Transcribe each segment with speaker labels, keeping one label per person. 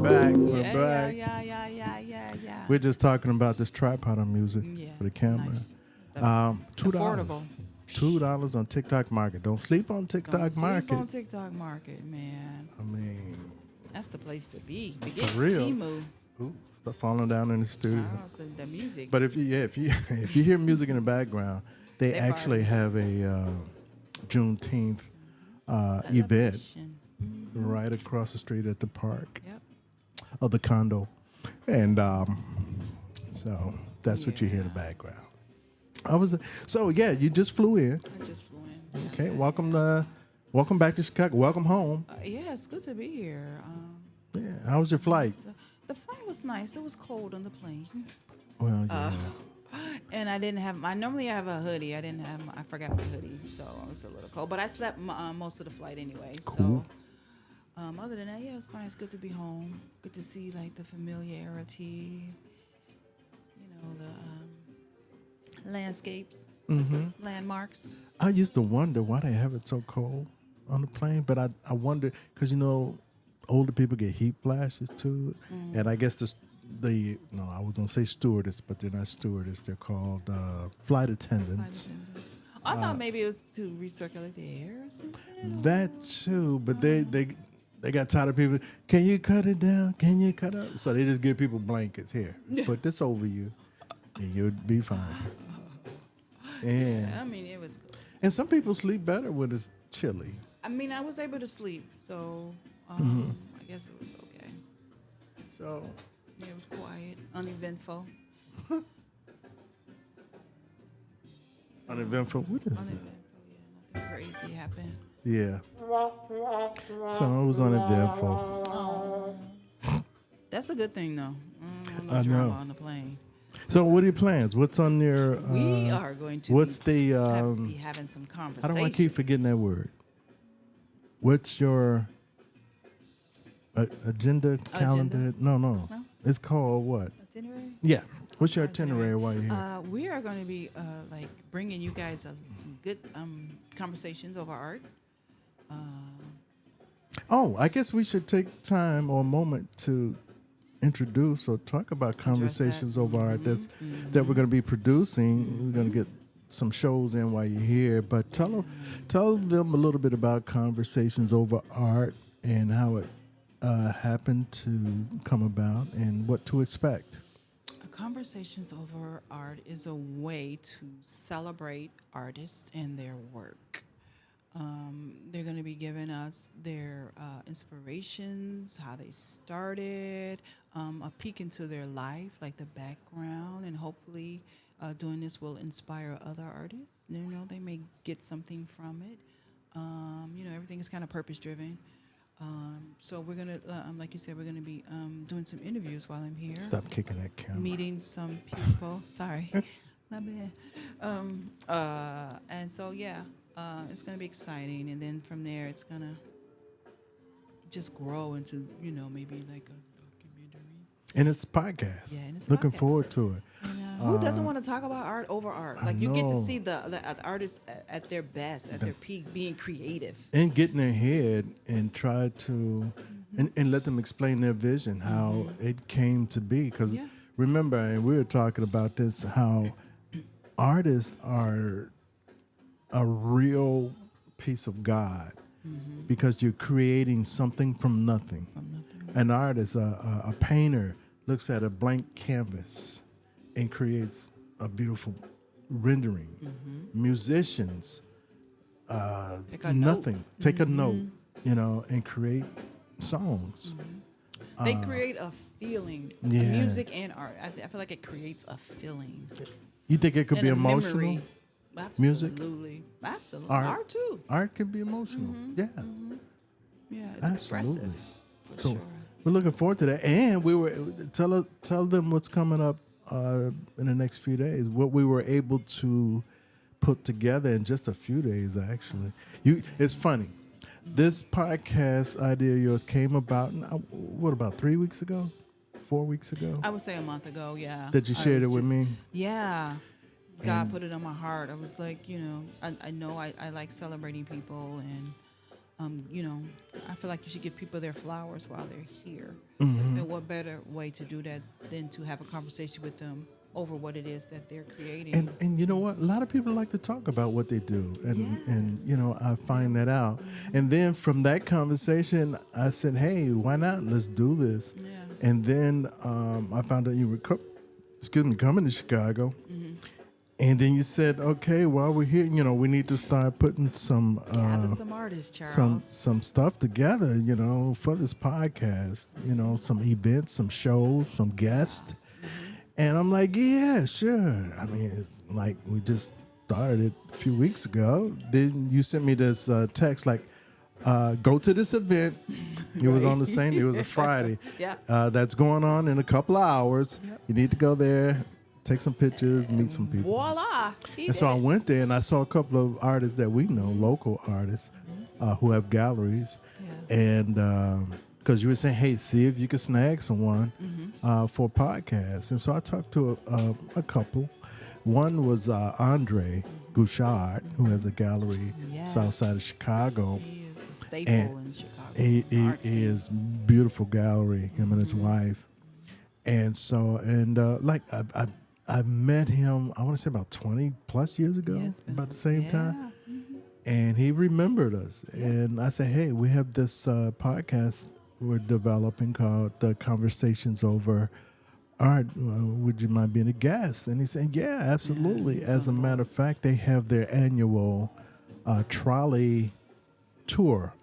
Speaker 1: back. We're
Speaker 2: Yeah,
Speaker 1: back.
Speaker 2: yeah.
Speaker 1: We're just talking about this tripod I'm using
Speaker 2: Yeah,
Speaker 1: for the camera.
Speaker 2: nice.
Speaker 1: $2.
Speaker 2: Affordable.
Speaker 1: $2 on TikTok Market. Don't sleep on TikTok
Speaker 2: Don't
Speaker 1: Market.
Speaker 2: sleep on TikTok Market, man.
Speaker 1: I mean,
Speaker 2: That's the place to be. Forget
Speaker 1: for real.
Speaker 2: Timu.
Speaker 1: Ooh, stuff falling down in the studio.
Speaker 2: Oh, so the music.
Speaker 1: But if you if you hear music in the background, they actually have a Juneteenth event
Speaker 2: Celebration.
Speaker 1: right across the street at the park
Speaker 2: Yep.
Speaker 1: of the condo, and so that's what you hear in the
Speaker 2: Yeah.
Speaker 1: background. You just flew in.
Speaker 2: I just flew in.
Speaker 1: Okay, welcome back to Chicago. Welcome home.
Speaker 2: Yeah, it's good to be here.
Speaker 1: Yeah, how was your flight?
Speaker 2: The flight was nice. It was cold on the plane.
Speaker 1: Well, yeah.
Speaker 2: And I didn't have. I normally have a hoodie. I forgot my hoodie, so I was a little cold. But I slept most of the flight anyway.
Speaker 1: Cool.
Speaker 2: So, other than that, yeah, it's fine. It's good to be home. Good to see like the familiarity. You know the landscapes, landmarks.
Speaker 1: I used to wonder why they have it so cold on the plane, but I wonder because older people get heat flashes too, and I guess I was gonna say stewardess, but they're not stewardess. They're called flight attendants.
Speaker 2: I thought maybe it was to recirculate the air or something.
Speaker 1: That too, but they got tired of people. Can you cut it down? Can you cut it? So they just give people blankets here. Put this over you, and you'll be fine. And
Speaker 2: I mean, it was good.
Speaker 1: And some people sleep better when it's chilly.
Speaker 2: I mean, I was able to sleep, so I guess it was okay.
Speaker 1: So
Speaker 2: Yeah, it was quiet, uneventful.
Speaker 1: Uneventful. What is
Speaker 2: Uneventful, yeah, nothing crazy happened.
Speaker 1: that? Yeah. So it was uneventful.
Speaker 2: That's a good thing, though. No
Speaker 1: I
Speaker 2: drama
Speaker 1: know.
Speaker 2: on the plane.
Speaker 1: So what are your plans? What's on your?
Speaker 2: We are going to
Speaker 1: What's
Speaker 2: be,
Speaker 1: the?
Speaker 2: be having some
Speaker 1: How
Speaker 2: conversations.
Speaker 1: do I keep forgetting that word? What's your agenda calendar? No.
Speaker 2: No?
Speaker 1: It's called what?
Speaker 2: Itinerary?
Speaker 1: Yeah. What's your itinerary while you're here?
Speaker 2: We are going to be like bringing you guys some good conversations over art.
Speaker 1: Oh, I guess we should take time or a moment to introduce or talk about conversations over art that we're going to be producing. We're going to get some shows in while you're here, but tell them a little bit about conversations over art and how it happened to come about and what to expect.
Speaker 2: Conversations over art is a way to celebrate artists and their work. They're going to be giving us their inspirations, how they started, a peek into their life, like the background, and hopefully doing this will inspire other artists. They may get something from it. Everything is kind of purpose-driven. So we're going to, like you said, we're going to be doing some interviews while I'm here.
Speaker 1: Stop kicking that camera.
Speaker 2: Meeting some people. Sorry. My bad. And so, it's going to be exciting. And then from there, it's going to just grow into, maybe like a documentary.
Speaker 1: And it's a podcast.
Speaker 2: Yeah, and it's a
Speaker 1: Looking
Speaker 2: podcast.
Speaker 1: forward to it.
Speaker 2: Who doesn't want to talk about art over art? Like, you get to
Speaker 1: know.
Speaker 2: see the artists at their best, at their peak, being creative.
Speaker 1: And get in their head and try to, and let them explain their vision, how it came to be. Because remember, and we were talking about this, how artists are a real piece of God because you're creating something from nothing. An artist, a painter, looks at a blank canvas and creates a beautiful rendering. Musicians,
Speaker 2: Take a
Speaker 1: nothing.
Speaker 2: note.
Speaker 1: Take a note, and create songs.
Speaker 2: They create a feeling.
Speaker 1: Yeah.
Speaker 2: Music and art. I feel like it creates a feeling.
Speaker 1: You think it could
Speaker 2: And
Speaker 1: be
Speaker 2: a
Speaker 1: emotional?
Speaker 2: memory.
Speaker 1: Music?
Speaker 2: Absolutely. Absolutely.
Speaker 1: Art.
Speaker 2: Art too.
Speaker 1: Art can be emotional. Yeah.
Speaker 2: Yeah, it's
Speaker 1: Absolutely.
Speaker 2: expressive. For
Speaker 1: So
Speaker 2: sure.
Speaker 1: we're looking forward to that. And we were tell them what's coming up in the next few days. What we were able to put together in just a few days, actually. It's funny. This podcast idea of yours came about, about 3 weeks ago? 4 weeks ago?
Speaker 2: I would say a month ago, yeah.
Speaker 1: That you
Speaker 2: I
Speaker 1: shared
Speaker 2: was
Speaker 1: it with me?
Speaker 2: Yeah. God put it on my heart. I was like, I know I like celebrating people, and I feel like you should give people their flowers while they're here. And what better way to do that than to have a conversation with them over what it is that they're creating?
Speaker 1: And you know what? A lot of people like to talk about what they do, and you know, I find that out. And then from that conversation, I said, "Hey, why not? Let's do this."
Speaker 2: Yeah.
Speaker 1: And then I found out you were, coming to Chicago. And then you said, "Okay, while we're here, you know, we need to start putting
Speaker 2: Gather some artists, Charles.
Speaker 1: some stuff together, you know, for this podcast. You know, some events, some shows, some guests." And I'm like, "Yeah, sure." I mean, it's like we just started it a few weeks ago. Then you sent me this text like, "Go to this event." It was on the same. It was a Friday.
Speaker 2: Yeah.
Speaker 1: That's going on in a couple of hours. You need to go there, take some pictures, meet some people.
Speaker 2: Voila.
Speaker 1: And so I went there and I saw a couple of artists that we know, local artists, who have galleries.
Speaker 2: Yeah.
Speaker 1: And because you were saying, "Hey, see if you can snag someone for a podcast." And so I talked to a couple. One was Andre Gouchard, who has a gallery south side of Chicago.
Speaker 2: He is a staple in Chicago.
Speaker 1: He
Speaker 2: Art scene.
Speaker 1: is beautiful gallery, him and his wife. And so, like I met him, I want to say about 20 plus years ago,
Speaker 2: Yeah, it's been-
Speaker 1: about the same time.
Speaker 2: Yeah.
Speaker 1: And he remembered us. And I said, "Hey, we have this podcast we're developing called Conversations Over Art. Would you mind being a guest?" And he said, "Yeah, absolutely."
Speaker 2: he's
Speaker 1: As a
Speaker 2: on
Speaker 1: matter of fact, they have their annual trolley tour.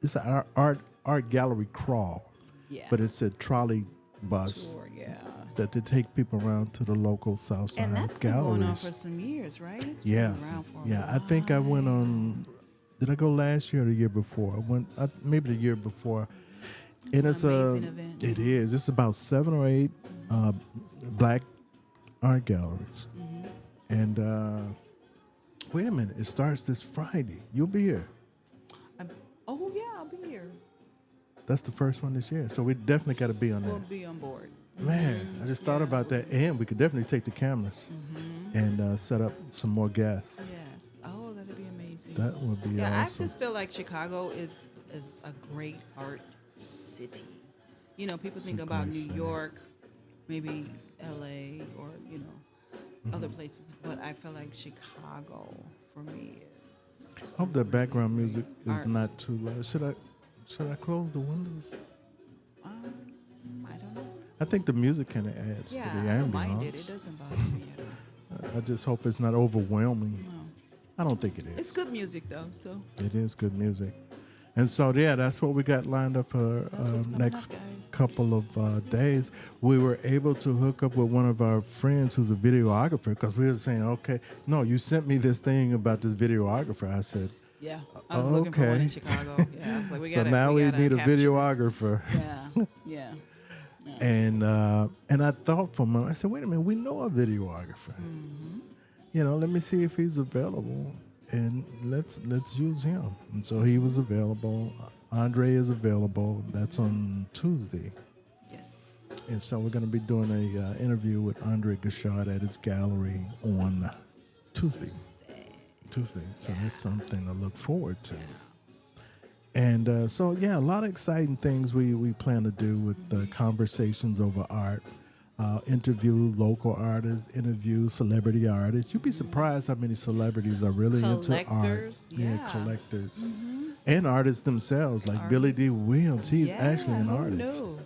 Speaker 1: It's an art gallery crawl,
Speaker 2: Yeah.
Speaker 1: but it's a trolley bus
Speaker 2: Sure, yeah.
Speaker 1: that they take people around to the local south side
Speaker 2: And that's been going on
Speaker 1: galleries.
Speaker 2: for some years, right? It's
Speaker 1: Yeah,
Speaker 2: been around for a
Speaker 1: yeah. I
Speaker 2: while.
Speaker 1: think I went on. Did I go last year or the year before? I went maybe the year before.
Speaker 2: It's
Speaker 1: And it's
Speaker 2: an amazing event.
Speaker 1: It is. It's about 7 or 8 black art galleries. And wait a minute, it starts this Friday. You'll be here.
Speaker 2: Oh, yeah, I'll be here.
Speaker 1: That's the first one this year. So we definitely got to be on
Speaker 2: We'll
Speaker 1: that.
Speaker 2: be on board.
Speaker 1: Man, I just thought about that. And we could definitely take the cameras and set up some more guests.
Speaker 2: Yes. Oh, that'd be amazing.
Speaker 1: That would be
Speaker 2: Yeah,
Speaker 1: awesome.
Speaker 2: I just feel like Chicago is a great art city. You know, people
Speaker 1: It's
Speaker 2: think
Speaker 1: a
Speaker 2: about
Speaker 1: great
Speaker 2: New
Speaker 1: city.
Speaker 2: York, maybe LA, or other places, but I feel like Chicago for me is.
Speaker 1: I hope that background music is
Speaker 2: Art.
Speaker 1: not too loud. Should I close the windows?
Speaker 2: I don't know.
Speaker 1: I think the music kind of adds
Speaker 2: Yeah,
Speaker 1: to the
Speaker 2: I don't mind it. It
Speaker 1: ambiance.
Speaker 2: doesn't bother me at all.
Speaker 1: I just hope it's not overwhelming.
Speaker 2: No.
Speaker 1: I don't think it is.
Speaker 2: It's good music though, so
Speaker 1: It is good music. And so, yeah, that's what we got lined up for
Speaker 2: that's what's coming
Speaker 1: next
Speaker 2: up, guys.
Speaker 1: couple of days. We were able to hook up with one of our friends who's a videographer because we were saying, okay, no, you sent me this thing about this videographer. I said,
Speaker 2: Yeah, I was looking for one
Speaker 1: Okay.
Speaker 2: in Chicago. Yeah, I was like, we
Speaker 1: so
Speaker 2: gotta.
Speaker 1: now we
Speaker 2: gotta
Speaker 1: need a
Speaker 2: capture this.
Speaker 1: videographer.
Speaker 2: Yeah, yeah.
Speaker 1: And I thought for a moment, I said, wait a minute, we know a videographer. You know, let me see if he's available, and let's use him. And so he was available. Andre is available. That's on Tuesday.
Speaker 2: Yes.
Speaker 1: And so we're going to be doing a interview with Andre Gouchard at his gallery on Tuesday. So that's something to look forward to. And so, yeah, a lot of exciting things we plan to do with the Conversations Over Art. Interview local artists, interview celebrity artists. You'd be surprised how many celebrities are really into art.
Speaker 2: Collectors, yeah.
Speaker 1: Collectors. And artists themselves, like Billy D.
Speaker 2: Artists.
Speaker 1: He's He's actually an
Speaker 2: who
Speaker 1: artist.
Speaker 2: knew?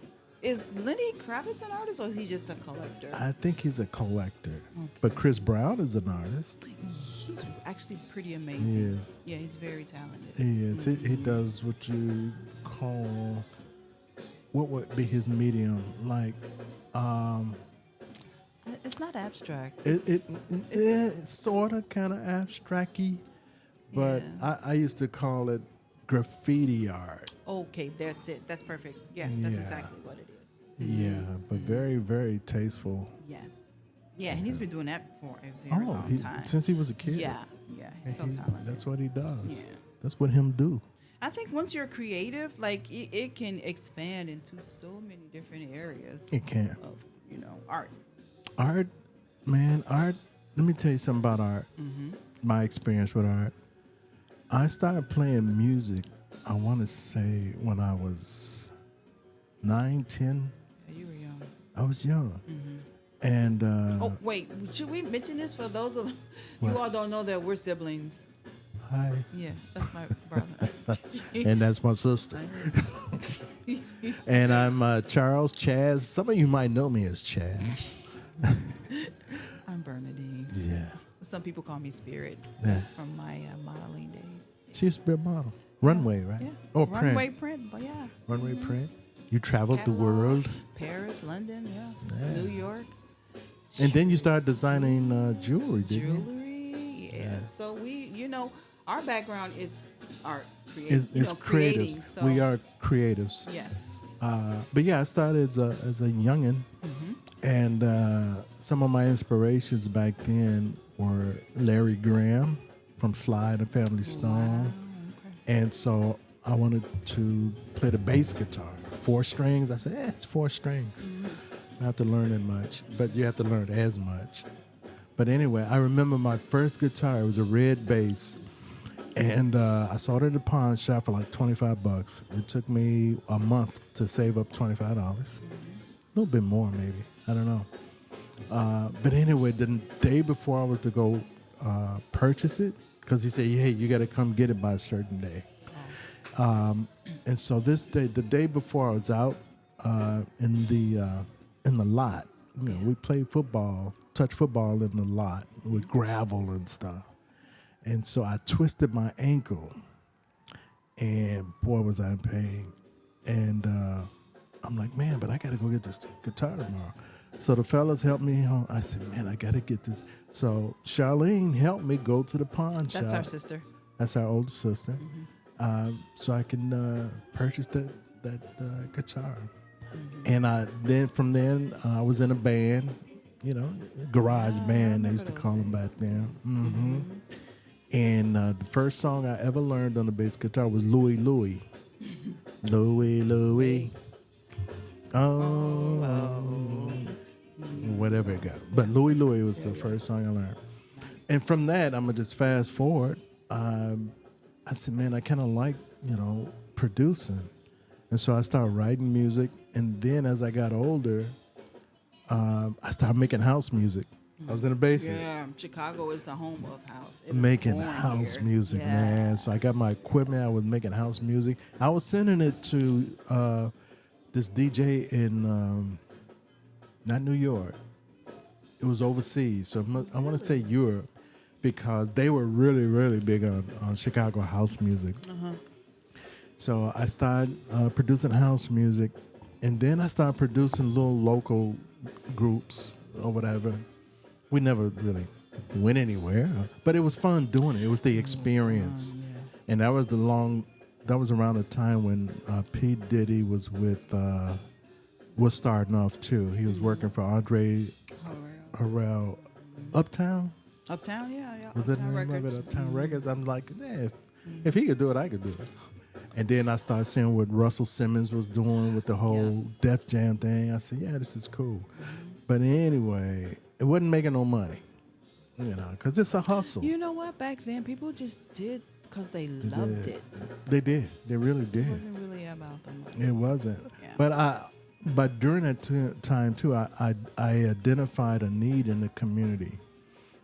Speaker 2: Is Lenny Kravitz an artist or is he just a collector?
Speaker 1: I think he's a collector. But Chris Brown is an artist.
Speaker 2: He's actually pretty amazing.
Speaker 1: He is.
Speaker 2: Yeah, he's very talented.
Speaker 1: He is. He does what you call, what would be his medium? Like,
Speaker 2: It's not abstract.
Speaker 1: it's sort of kind of abstract-y, but
Speaker 2: Yeah.
Speaker 1: I used to call it graffiti art.
Speaker 2: Okay, that's it. That's perfect. Yeah, that's
Speaker 1: Yeah.
Speaker 2: exactly what it is.
Speaker 1: Yeah, but very, very tasteful.
Speaker 2: Yes. Yeah, and he's been doing that for a very long time.
Speaker 1: Since he was a kid.
Speaker 2: Yeah, he's so talented.
Speaker 1: That's what he does.
Speaker 2: Yeah.
Speaker 1: That's what him do.
Speaker 2: I think once you're creative, like it can expand into so many different areas.
Speaker 1: It can.
Speaker 2: Of art.
Speaker 1: Art, man, art. Let me tell you something about art.
Speaker 2: Mm-hmm.
Speaker 1: My experience with art. I started playing music, I want to say when I was 9, 10.
Speaker 2: Yeah, you were young.
Speaker 1: I was young. And
Speaker 2: Oh, wait. Should we mention this for those of
Speaker 1: What?
Speaker 2: you all don't know that we're siblings?
Speaker 1: hi.
Speaker 2: Yeah, that's my brother.
Speaker 1: And that's my sister. And I'm Charles Chaz. Some of you might know me as Chaz.
Speaker 2: I'm Bernardine.
Speaker 1: Yeah.
Speaker 2: Some people call me Spirit.
Speaker 1: Yeah.
Speaker 2: That's from my modeling days.
Speaker 1: She used to be a model. Runway, right?
Speaker 2: Yeah.
Speaker 1: Or
Speaker 2: Runway
Speaker 1: print.
Speaker 2: print, but yeah.
Speaker 1: Runway print. You traveled the
Speaker 2: Catalog,
Speaker 1: world.
Speaker 2: Paris, London, yeah.
Speaker 1: Yeah.
Speaker 2: New York.
Speaker 1: And then you started designing jewelry, didn't you?
Speaker 2: Jewelry. Yeah. So our background is art.
Speaker 1: It's
Speaker 2: creating.
Speaker 1: creatives.
Speaker 2: So,
Speaker 1: We are creatives.
Speaker 2: Yes.
Speaker 1: But yeah, I started as a youngin'. And some of my inspirations back then were Larry Graham from Sly and the Family Stone.
Speaker 2: Okay.
Speaker 1: And so I wanted to play the bass guitar. 4 strings. I said, it's 4 strings. I have to learn it much, but you have to learn as much. But anyway, I remember my first guitar. It was a red bass. And I saw it in the pawn shop for like $25. It took me a month to save up $25. A little bit more, maybe. I don't know. But anyway, the day before I was to go purchase it, because he said, hey, you got to come get it by a certain day. And so this day, the day before I was out in the lot, we played football, touch football in the lot with gravel and stuff. And so I twisted my ankle, and boy, was I in pain. And I'm like, man, but I got to go get this guitar tomorrow. So the fellas helped me home. I said, man, I got to get this. So Charlene helped me go to the pawn shop.
Speaker 2: That's our sister.
Speaker 1: That's our older sister. So I can purchase that guitar. And then from then, I was in a band, garage band, they used to call them back then. And the first song I ever learned on the bass guitar was Louie Louie. Louie Louie. Oh. Whatever it got. But Louie Louie was the first song I learned. And from that, I'm going to just fast forward. I said, man, I kind of like, producing. And so I started writing music. And then as I got older, I started making house music. I was in the basement.
Speaker 2: Yeah, Chicago is the home of house. It was
Speaker 1: Making
Speaker 2: born
Speaker 1: house
Speaker 2: here.
Speaker 1: music, man. So I got my equipment. I was making house music. I was sending it to this DJ in not New York. It was overseas. So I want to say Europe, because they were really, really big on Chicago house music. So I started producing house music, and then I started producing little local groups or whatever. We never really went anywhere, but it was fun doing it. It was the experience. And that was around the time when P. Diddy was starting off too. He was working for Andre Harrell. Uptown?
Speaker 2: Uptown, yeah.
Speaker 1: Was that the
Speaker 2: Uptown
Speaker 1: name
Speaker 2: Records.
Speaker 1: of it? Uptown Records? I'm like, if he could do it, I could do it. And then I started seeing what Russell Simmons was doing with the whole Def Jam thing. I said, yeah, this is cool. But anyway, it wasn't making no money, because it's a hustle.
Speaker 2: You know what? Back then, people just did because they loved it.
Speaker 1: They did. They really did.
Speaker 2: It wasn't really about the money.
Speaker 1: It wasn't.
Speaker 2: Yeah.
Speaker 1: But during that time too, I identified a need in the community,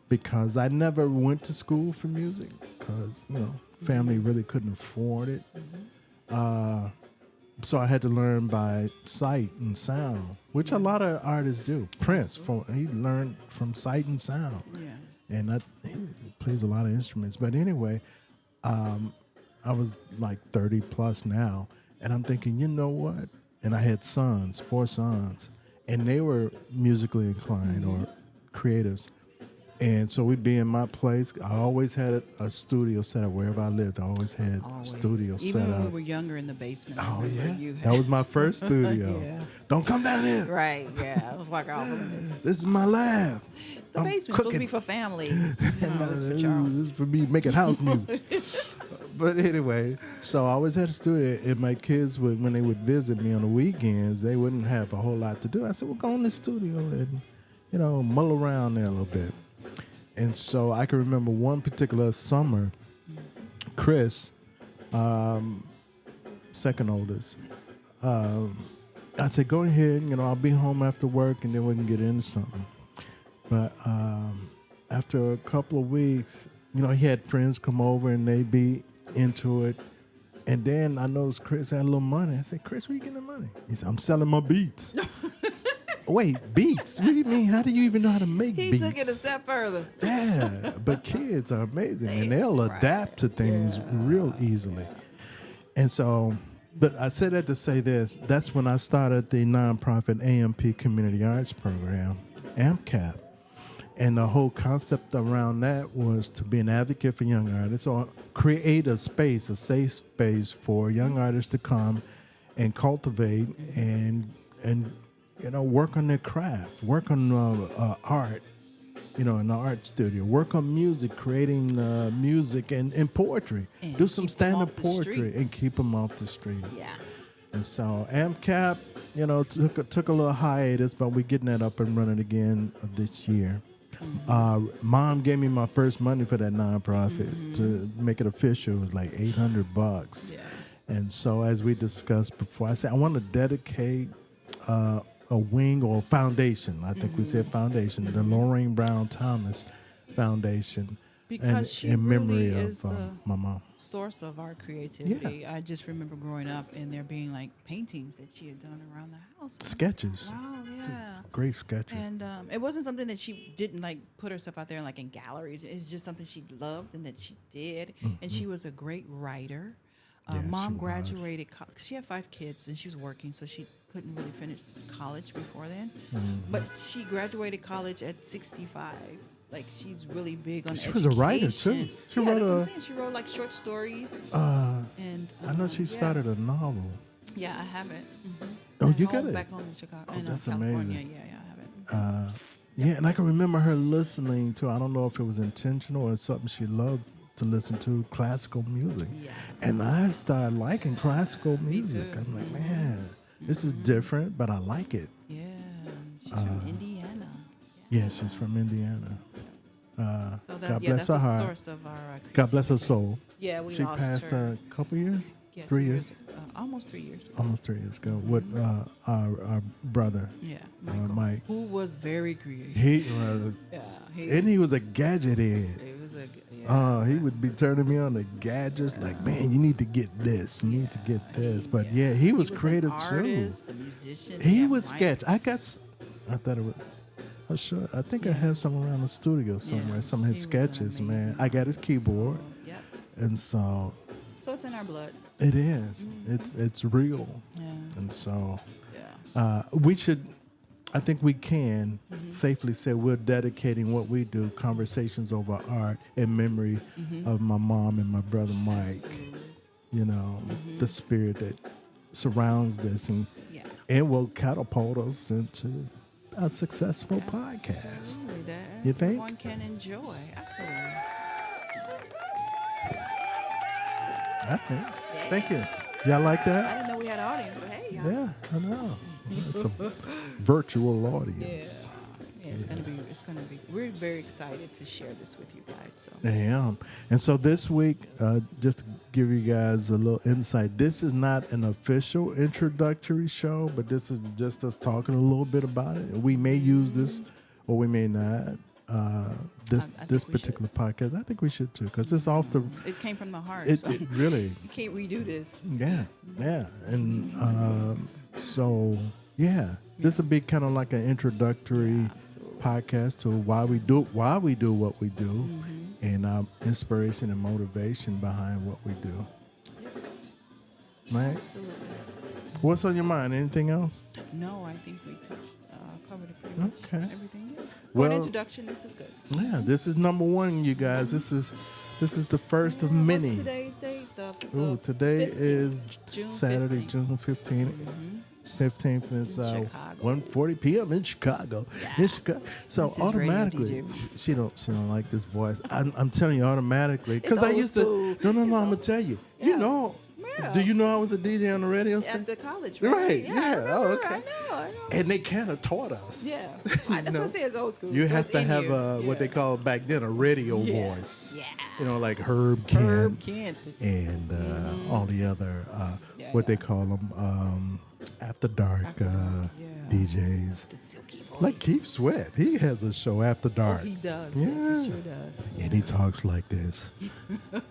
Speaker 1: because I never went to school for music, because family really couldn't afford it. So I had to learn by sight and sound, which a lot of artists do. Prince, he learned from sight and sound.
Speaker 2: Yeah.
Speaker 1: And he plays a lot of instruments. But anyway, I was like 30 plus now, and I'm thinking, you know what? And I had 4 sons, and they were musically inclined or creatives. And so we'd be in my place. I always had a studio set up wherever I lived. I always had a studio set
Speaker 2: Even
Speaker 1: up.
Speaker 2: when we were younger in the basement.
Speaker 1: Oh, yeah.
Speaker 2: You
Speaker 1: That was my first studio.
Speaker 2: Yeah.
Speaker 1: Don't come down here.
Speaker 2: Right, yeah. It was like all
Speaker 1: This is my lab.
Speaker 2: It's the basement supposed to be for family. No, it's for
Speaker 1: This
Speaker 2: Charles.
Speaker 1: is for me making house music. But anyway, so I always had a studio, and my kids when they would visit me on the weekends, they wouldn't have a whole lot to do. I said, well, go in the studio and, mull around there a little bit. And so I can remember one particular summer, Chris, second oldest, I said, go ahead, I'll be home after work and then we can get into something. But after a couple of weeks, he had friends come over and they be into it. And then I noticed Chris had a little money. I said, Chris, where you getting the money? He said, I'm selling my beats. Wait, beats? What do you mean? How do you even know how to make beats?
Speaker 2: He took it a step further.
Speaker 1: Yeah, but kids are amazing, and they'll adapt to things real easily. And so, but I said that to say this. That's when I started the nonprofit AMP Community Arts Program, AMCAP. And the whole concept around that was to be an advocate for young artists or create a space, a safe space for young artists to come and cultivate and work on their craft, work on art, in the art studio, work on music, creating music and poetry.
Speaker 2: And
Speaker 1: do some
Speaker 2: keep 'em
Speaker 1: stand-up
Speaker 2: off the
Speaker 1: poetry and
Speaker 2: streets.
Speaker 1: keep them off the street.
Speaker 2: Yeah.
Speaker 1: And so AMCAP, took a little hiatus, but we're getting that up and running again this year. Mom gave me my first money for that nonprofit to make it official. It was like $800.
Speaker 2: Yeah.
Speaker 1: And so as we discussed before, I said I want to dedicate a wing or foundation. I think we said foundation, the Lorraine Brown Thomas Foundation,
Speaker 2: Because she
Speaker 1: in memory
Speaker 2: really
Speaker 1: of
Speaker 2: is the
Speaker 1: my mom.
Speaker 2: source of our creativity. I just remember growing up and there being like paintings that she had done around the house.
Speaker 1: Sketches,
Speaker 2: Wow, yeah.
Speaker 1: great sketches.
Speaker 2: And it wasn't something that she didn't like put herself out there like in galleries. It's just something she loved and that she did. And she was a great writer.
Speaker 1: Yeah, she
Speaker 2: Mom
Speaker 1: was.
Speaker 2: graduated. She had 5 kids and she was working, so she couldn't really finish college before then. But she graduated college at 65. Like she's really big on.
Speaker 1: She was a writer too.
Speaker 2: education.
Speaker 1: She
Speaker 2: Yeah,
Speaker 1: wrote
Speaker 2: that's what I'm
Speaker 1: a.
Speaker 2: saying. She wrote like short stories. And
Speaker 1: I know she
Speaker 2: yeah.
Speaker 1: started a novel.
Speaker 2: Yeah, I have it.
Speaker 1: Oh,
Speaker 2: At
Speaker 1: you
Speaker 2: home,
Speaker 1: got it?
Speaker 2: back home in Chicago.
Speaker 1: Oh,
Speaker 2: in,
Speaker 1: that's
Speaker 2: California.
Speaker 1: amazing.
Speaker 2: Yeah, I have it.
Speaker 1: Yeah, and I can remember her listening to. I don't know if it was intentional or something she loved to listen to, classical music.
Speaker 2: Yeah.
Speaker 1: And I started liking classical
Speaker 2: Me
Speaker 1: music.
Speaker 2: too.
Speaker 1: I'm like, man, this is different, but I like it.
Speaker 2: Yeah, she's from Indiana.
Speaker 1: Yeah, she's from Indiana.
Speaker 2: So that,
Speaker 1: God
Speaker 2: yeah,
Speaker 1: bless
Speaker 2: that's
Speaker 1: her
Speaker 2: the
Speaker 1: heart.
Speaker 2: source of our.
Speaker 1: God bless her
Speaker 2: creativity.
Speaker 1: soul.
Speaker 2: Yeah, we
Speaker 1: She
Speaker 2: lost
Speaker 1: passed
Speaker 2: her.
Speaker 1: a couple years,
Speaker 2: Yeah,
Speaker 1: 3
Speaker 2: 2
Speaker 1: years,
Speaker 2: almost 3 years.
Speaker 1: almost 3 years ago. With our brother,
Speaker 2: Yeah, Michael,
Speaker 1: Mike.
Speaker 2: who was very creative.
Speaker 1: He
Speaker 2: Yeah,
Speaker 1: and he was a gadget head.
Speaker 2: it was a yeah.
Speaker 1: He would be turning me on to gadgets. Like, man, you need to get this. You need to get this. But yeah, he was creative
Speaker 2: an
Speaker 1: too.
Speaker 2: artist, a musician.
Speaker 1: He
Speaker 2: yeah,
Speaker 1: was
Speaker 2: Mike.
Speaker 1: sketch. I thought it was. I'm sure. I think I have some around the studio somewhere. Some of his
Speaker 2: he was an
Speaker 1: sketches, man.
Speaker 2: amazing
Speaker 1: I got his
Speaker 2: artist.
Speaker 1: keyboard,
Speaker 2: Yep.
Speaker 1: and so
Speaker 2: So it's in our blood.
Speaker 1: it is. It's real,
Speaker 2: Yeah.
Speaker 1: and so
Speaker 2: Yeah.
Speaker 1: we should. I think we can safely say we're dedicating what we do, conversations over art, in memory of my mom and my brother Mike.
Speaker 2: Absolutely.
Speaker 1: The spirit that surrounds this, and
Speaker 2: Yeah.
Speaker 1: it will catapult us into a successful podcast.
Speaker 2: Absolutely. That
Speaker 1: You think?
Speaker 2: everyone can enjoy. Absolutely.
Speaker 1: I think. Thank you. Y'all like
Speaker 2: I
Speaker 1: that?
Speaker 2: didn't know we had an audience, but hey, y'all.
Speaker 1: Yeah, I know. It's a virtual audience.
Speaker 2: Yeah, it's gonna be. We're very excited to share this with you guys. So
Speaker 1: I am. And so this week, just to give you guys a little insight, this is not an official introductory show, but this is just us talking a little bit about it. We may use this or we may not. This
Speaker 2: I think
Speaker 1: this
Speaker 2: we
Speaker 1: particular podcast, I think we should too, because it's off the.
Speaker 2: it came from the heart.
Speaker 1: It,
Speaker 2: so
Speaker 1: it really,
Speaker 2: you can't redo this.
Speaker 1: yeah, and so yeah, this will be kind of like an introductory
Speaker 2: Absolutely.
Speaker 1: podcast to why we do what we do, and inspiration and motivation behind what we do. Right?
Speaker 2: Absolutely.
Speaker 1: What's on your mind? Anything else?
Speaker 2: No, I think we covered it pretty much.
Speaker 1: Okay.
Speaker 2: Everything. Yeah. For
Speaker 1: Well-
Speaker 2: an introduction, this is good.
Speaker 1: Yeah, this is number one, you guys. This is the first of many.
Speaker 2: What's today's date?
Speaker 1: Ooh, today
Speaker 2: 15th.
Speaker 1: is
Speaker 2: June
Speaker 1: Saturday,
Speaker 2: 15th.
Speaker 1: June 15th. 15th is
Speaker 2: In Chicago.
Speaker 1: 1:40 p.m. in Chicago. In Chicago. So
Speaker 2: This is radio
Speaker 1: automatically,
Speaker 2: DJ.
Speaker 1: she don't like this voice. I'm telling you automatically, because I
Speaker 2: old
Speaker 1: used
Speaker 2: school.
Speaker 1: to. No. I'm gonna tell you.
Speaker 2: Yeah.
Speaker 1: You know.
Speaker 2: Yeah.
Speaker 1: Do you know I was a DJ on the radio station?
Speaker 2: At the college,
Speaker 1: Right,
Speaker 2: right?
Speaker 1: yeah.
Speaker 2: I remember,
Speaker 1: Oh, okay.
Speaker 2: I know.
Speaker 1: And they kind of taught us.
Speaker 2: Yeah. That's
Speaker 1: know,
Speaker 2: what I say is old school.
Speaker 1: You
Speaker 2: So
Speaker 1: have
Speaker 2: it's
Speaker 1: to
Speaker 2: in
Speaker 1: have
Speaker 2: you.
Speaker 1: what they called back then a radio
Speaker 2: Yeah.
Speaker 1: voice.
Speaker 2: Yeah.
Speaker 1: You know, like Herb Kent.
Speaker 2: Herb Kent.
Speaker 1: And all the other
Speaker 2: Yeah,
Speaker 1: what
Speaker 2: yeah.
Speaker 1: they call them after dark
Speaker 2: After dark, yeah.
Speaker 1: DJs.
Speaker 2: The silky voice.
Speaker 1: Like Keith Sweat, he has a show after
Speaker 2: Oh,
Speaker 1: dark.
Speaker 2: he does.
Speaker 1: Yeah.
Speaker 2: Yes, he sure does.
Speaker 1: And he talks like this.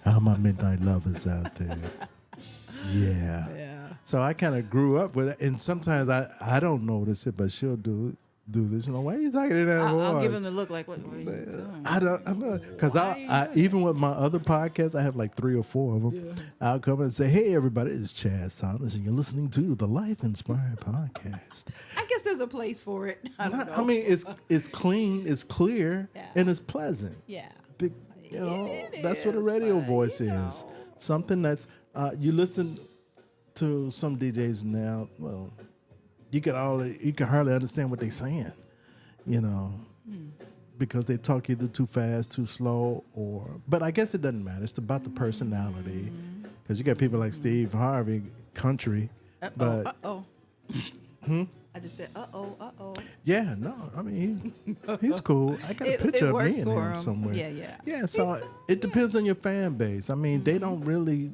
Speaker 1: All my midnight lovers out there. Yeah.
Speaker 2: Yeah.
Speaker 1: So I kind of grew up with it, and sometimes I don't notice it, but she'll do this. You know, why are you talking in that
Speaker 2: I'll
Speaker 1: voice?
Speaker 2: give him the look like, what are you doing?
Speaker 1: I'm not, because
Speaker 2: Why are you
Speaker 1: I
Speaker 2: doing
Speaker 1: even with my other podcasts, I have like 3 or 4 of them.
Speaker 2: Yeah.
Speaker 1: I'll come and say, "Hey, everybody, it's Chaz Thomas, and you're listening to the Life Inspired Podcast."
Speaker 2: I guess there's a place for it. I don't know.
Speaker 1: I mean, it's clean, it's clear,
Speaker 2: Yeah.
Speaker 1: and it's pleasant.
Speaker 2: Yeah.
Speaker 1: Big, you know,
Speaker 2: It
Speaker 1: that's what a
Speaker 2: is,
Speaker 1: radio
Speaker 2: but,
Speaker 1: voice
Speaker 2: you
Speaker 1: is.
Speaker 2: know.
Speaker 1: Something that's you listen to some DJs now. Well, you can hardly understand what they're saying, you know, because they talk either too fast, too slow, But I guess it doesn't matter. It's about the personality, because you got people like Steve Harvey, country, but
Speaker 2: Uh-oh. I just said, uh-oh.
Speaker 1: yeah, no, I mean he's cool. I got a picture of me
Speaker 2: works
Speaker 1: and
Speaker 2: for
Speaker 1: him
Speaker 2: him.
Speaker 1: somewhere.
Speaker 2: Yeah.
Speaker 1: Yeah, so it depends on your fan base. I mean, they don't really.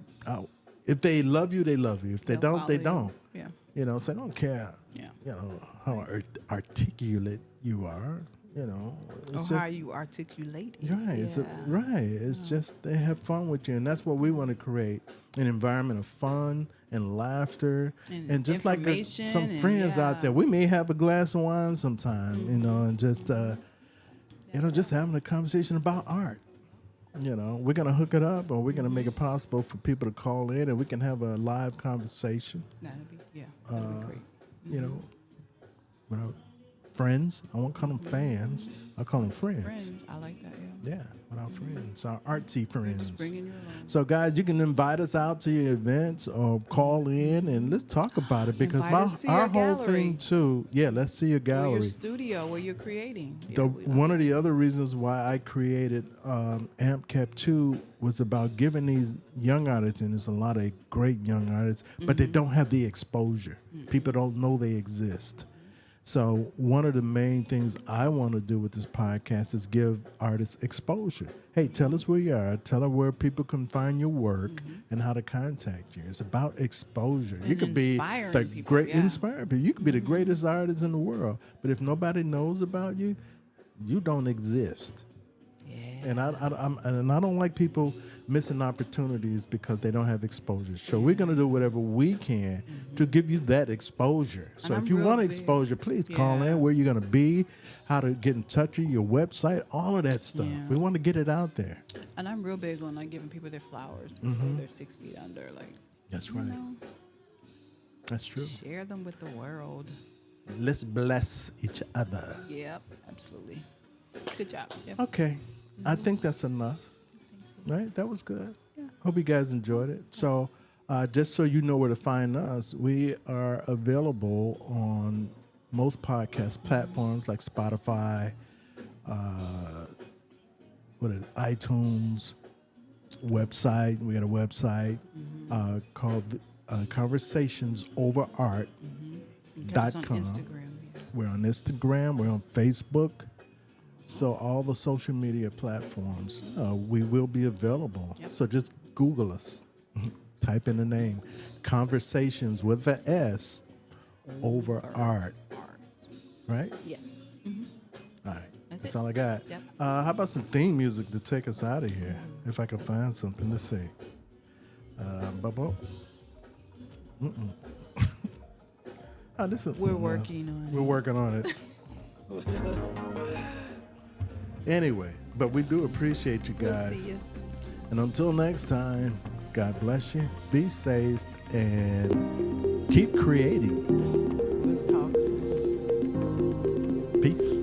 Speaker 1: If they love you, they love you. If they
Speaker 2: They'll
Speaker 1: don't, they
Speaker 2: follow you.
Speaker 1: don't.
Speaker 2: Yeah.
Speaker 1: You know, so they don't care.
Speaker 2: Yeah.
Speaker 1: You know how articulate you are. You know, it's
Speaker 2: Or how you articulate it.
Speaker 1: right.
Speaker 2: Yeah.
Speaker 1: It's just they have fun with you, and that's what we want to create: an environment of fun and laughter,
Speaker 2: And
Speaker 1: just like
Speaker 2: information
Speaker 1: some
Speaker 2: and,
Speaker 1: friends out
Speaker 2: yeah.
Speaker 1: there. We may have a glass of wine sometime, you know, and just just having a conversation about art. You know, we're gonna hook it up, or we're gonna make it possible for people to call in, and we can have a live conversation.
Speaker 2: That'd be great.
Speaker 1: You know, with our friends. I won't call them fans. I'll call them friends.
Speaker 2: Friends, I like that, yeah.
Speaker 1: Yeah, with our friends, our artsy friends.
Speaker 2: Just bringing you along.
Speaker 1: So, guys, you can invite us out to your events or call in and let's talk about it, because
Speaker 2: Invite us to
Speaker 1: our
Speaker 2: your
Speaker 1: whole
Speaker 2: gallery.
Speaker 1: thing too. Yeah, let's see your
Speaker 2: Or
Speaker 1: gallery.
Speaker 2: your studio where you're creating. Yeah,
Speaker 1: The,
Speaker 2: we
Speaker 1: one of the other reasons why I created AMP Cap 2 was about giving these young artists, and there's a lot of great young artists, but they don't have the exposure. People don't know they exist. So one of the main things I want to do with this podcast is give artists exposure. Hey, tell us where you are. Tell us where people can find your work and how to contact you. It's about exposure. You
Speaker 2: And
Speaker 1: could be
Speaker 2: inspiring
Speaker 1: the
Speaker 2: people,
Speaker 1: great
Speaker 2: yeah.
Speaker 1: inspiring people. You could be the greatest artist in the world, but if nobody knows about you, you don't exist.
Speaker 2: Yeah.
Speaker 1: And I don't like people missing opportunities because they don't have exposure. So we're gonna do whatever we can to give you that exposure. So
Speaker 2: I'm
Speaker 1: if you
Speaker 2: real
Speaker 1: want
Speaker 2: big.
Speaker 1: exposure, please call
Speaker 2: Yeah.
Speaker 1: in, where you're gonna be, how to get in touch with your website, all of that stuff.
Speaker 2: Yeah.
Speaker 1: We want to get it out there.
Speaker 2: And I'm real big on like giving people their flowers before they're 6 feet under. Like,
Speaker 1: That's
Speaker 2: you
Speaker 1: right.
Speaker 2: know,
Speaker 1: That's true.
Speaker 2: share them with the world.
Speaker 1: Let's bless each other.
Speaker 2: Yep, absolutely. Good job. Yep.
Speaker 1: Okay. I think that's enough. Right? That was good. Hope you guys enjoyed it. So, just so you know where to find us, we are available on most podcast platforms like Spotify, iTunes, website. We got a website called Conversations Over Art.
Speaker 2: Catch us on
Speaker 1: .com.
Speaker 2: Instagram. Yeah.
Speaker 1: We're on Instagram. We're on Facebook. So all the social media platforms, we will be available.
Speaker 2: Yep.
Speaker 1: So just Google us. Type in the name. Conversations with the S over art. Right?
Speaker 2: Yes.
Speaker 1: All right.
Speaker 2: That's
Speaker 1: That's
Speaker 2: it.
Speaker 1: all I got.
Speaker 2: Yep.
Speaker 1: How about some theme music to take us out of here? If I can find something. Let's see. Bubble. Oh, this is,
Speaker 2: We're working on
Speaker 1: We're
Speaker 2: it.
Speaker 1: working on it. Anyway, but we do appreciate you
Speaker 2: We'll
Speaker 1: guys.
Speaker 2: see you.
Speaker 1: And until next time, God bless you. Be safe and keep creating.
Speaker 2: Let's talk soon.
Speaker 1: Peace.